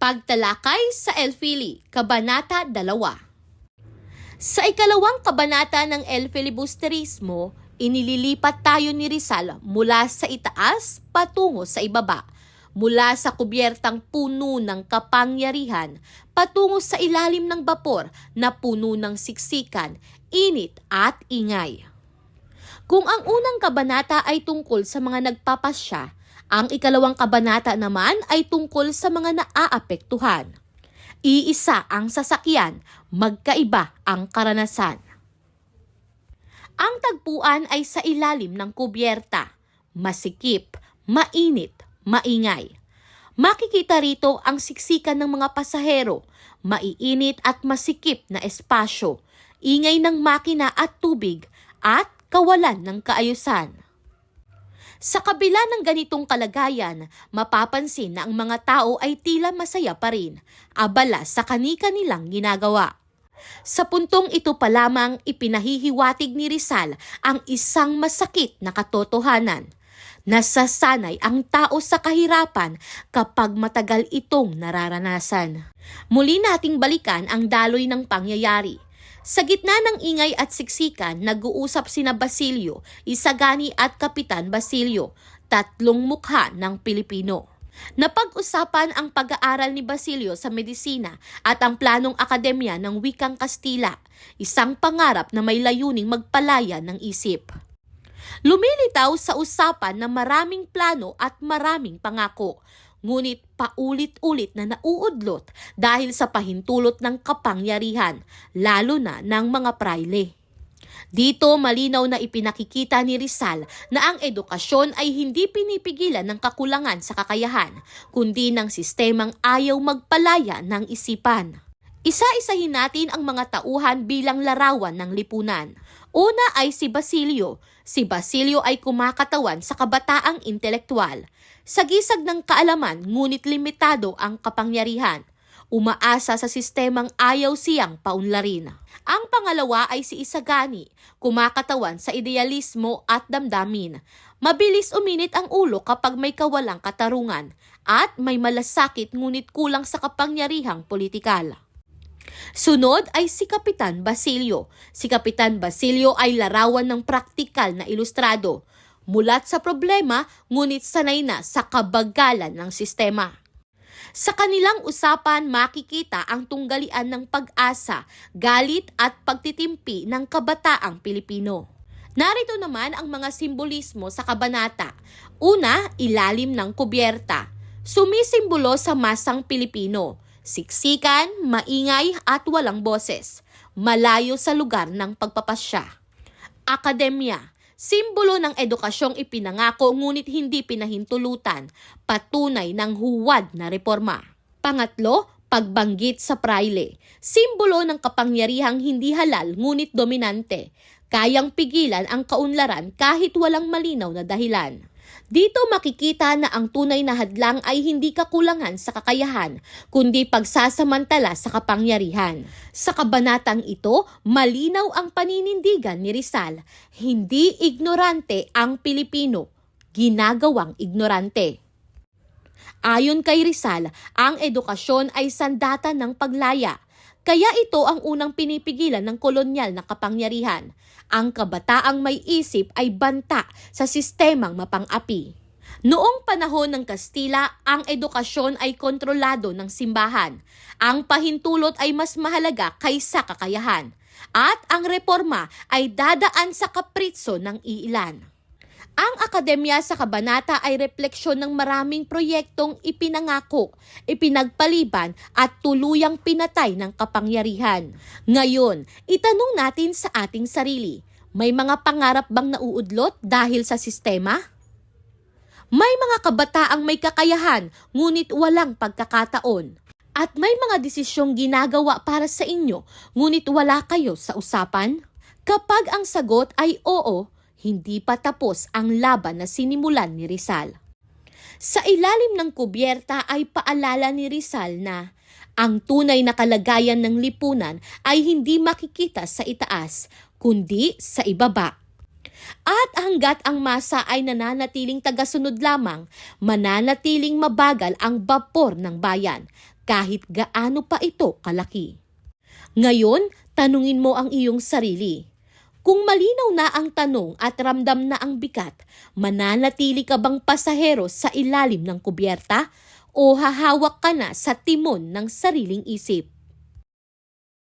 Pagtalakay sa El-Fili, Kabanata 2. Sa ikalawang kabanata ng El Filibusterismo, inililipat tayo ni Rizal mula sa itaas patungo sa ibaba, mula sa kubyertang puno ng kapangyarihan patungo sa ilalim ng bapor na puno ng siksikan, init at ingay. Kung ang unang kabanata ay tungkol sa mga nagpapasya, ang ikalawang kabanata naman ay tungkol sa mga naaapektuhan. Iisa ang sasakyan, magkaiba ang karanasan. Ang tagpuan ay sa ilalim ng kubyerta, masikip, mainit, maingay. Makikita rito ang siksikan ng mga pasahero, maiinit at masikip na espasyo, ingay ng makina at tubig, at kawalan ng kaayusan. Sa kabila ng ganitong kalagayan, mapapansin na ang mga tao ay tila masaya pa rin, abala sa kani-kanilang ginagawa. Sa puntong ito pa lamang ipinahihiwatig ni Rizal ang isang masakit na katotohanan. Nasasanay ang tao sa kahirapan kapag matagal itong nararanasan. Muli nating balikan ang daloy ng pangyayari. Sa gitna ng ingay at siksikan, nag-uusap sina Basilio, Isagani at Kapitan Basilio, tatlong mukha ng Pilipino. Napag-usapan ang pag-aaral ni Basilio sa medisina at ang planong akademya ng wikang Kastila, isang pangarap na may layuning magpalaya ng isip. Lumilitaw sa usapan na maraming plano at maraming pangako, ngunit paulit-ulit na nauudlot dahil sa pahintulot ng kapangyarihan, lalo na ng mga prayle. Dito malinaw na ipinakikita ni Rizal na ang edukasyon ay hindi pinipigilan ng kakulangan sa kakayahan, kundi ng sistemang ayaw magpalaya ng isipan. Isa-isahin natin ang mga tauhan bilang larawan ng lipunan. Una ay si Basilio. Si Basilio ay kumakatawan sa kabataang intelektual. Sagisag ng kaalaman ngunit limitado ang kapangyarihan. Umaasa sa sistemang ayaw siyang paunlarin. Ang pangalawa ay si Isagani, kumakatawan sa idealismo at damdamin. Mabilis uminit ang ulo kapag may kawalang katarungan at may malasakit ngunit kulang sa kapangyarihang politikal. Sunod ay si Kapitan Basilio. Si Kapitan Basilio ay larawan ng praktikal na ilustrado. Mulat sa problema, ngunit sanay na sa kabagalan ng sistema. Sa kanilang usapan, makikita ang tunggalian ng pag-asa, galit at pagtitimpi ng kabataang Pilipino. Narito naman ang mga simbolismo sa kabanata. Una, ilalim ng kubyerta. Sumisimbolo sa masang Pilipino. Siksikan, maingay at walang boses. Malayo sa lugar ng pagpapasya. Akademya. Simbolo ng edukasyong ipinangako ngunit hindi pinahintulutan, patunay ng huwad na reforma. Pangatlo, pagbanggit sa prayle. Simbolo ng kapangyarihang hindi halal ngunit dominante. Kayang pigilan ang kaunlaran kahit walang malinaw na dahilan. Dito makikita na ang tunay na hadlang ay hindi kakulangan sa kakayahan, kundi pagsasamantala sa kapangyarihan. Sa kabanatang ito, malinaw ang paninindigan ni Rizal. Hindi ignorante ang Pilipino, ginagawang ignorante. Ayon kay Rizal, ang edukasyon ay sandata ng paglaya. Kaya ito ang unang pinipigilan ng kolonyal na kapangyarihan. Ang kabataang may isip ay banta sa sistemang mapang-api. Noong panahon ng Kastila, ang edukasyon ay kontrolado ng simbahan. Ang pahintulot ay mas mahalaga kaysa kakayahan. At ang reforma ay dadaan sa kapritso ng iilan. Ang akademya sa kabanata ay refleksyon ng maraming proyektong ipinangako, ipinagpaliban at tuluyang pinatay ng kapangyarihan. Ngayon, itanong natin sa ating sarili, may mga pangarap bang nauudlot dahil sa sistema? May mga kabataang may kakayahan ngunit walang pagkakataon. At may mga desisyong ginagawa para sa inyo ngunit wala kayo sa usapan? Kapag ang sagot ay oo, hindi pa tapos ang laban na sinimulan ni Rizal. Sa ilalim ng kubyerta ay paalala ni Rizal na ang tunay na kalagayan ng lipunan ay hindi makikita sa itaas, kundi sa ibaba. At hanggat ang masa ay nananatiling tagasunod lamang, mananatiling mabagal ang bapor ng bayan, kahit gaano pa ito kalaki. Ngayon, tanungin mo ang iyong sarili. Kung malinaw na ang tanong at ramdam na ang bigat, mananatili ka bang pasahero sa ilalim ng kubyerta o hahawak ka na sa timon ng sariling isip?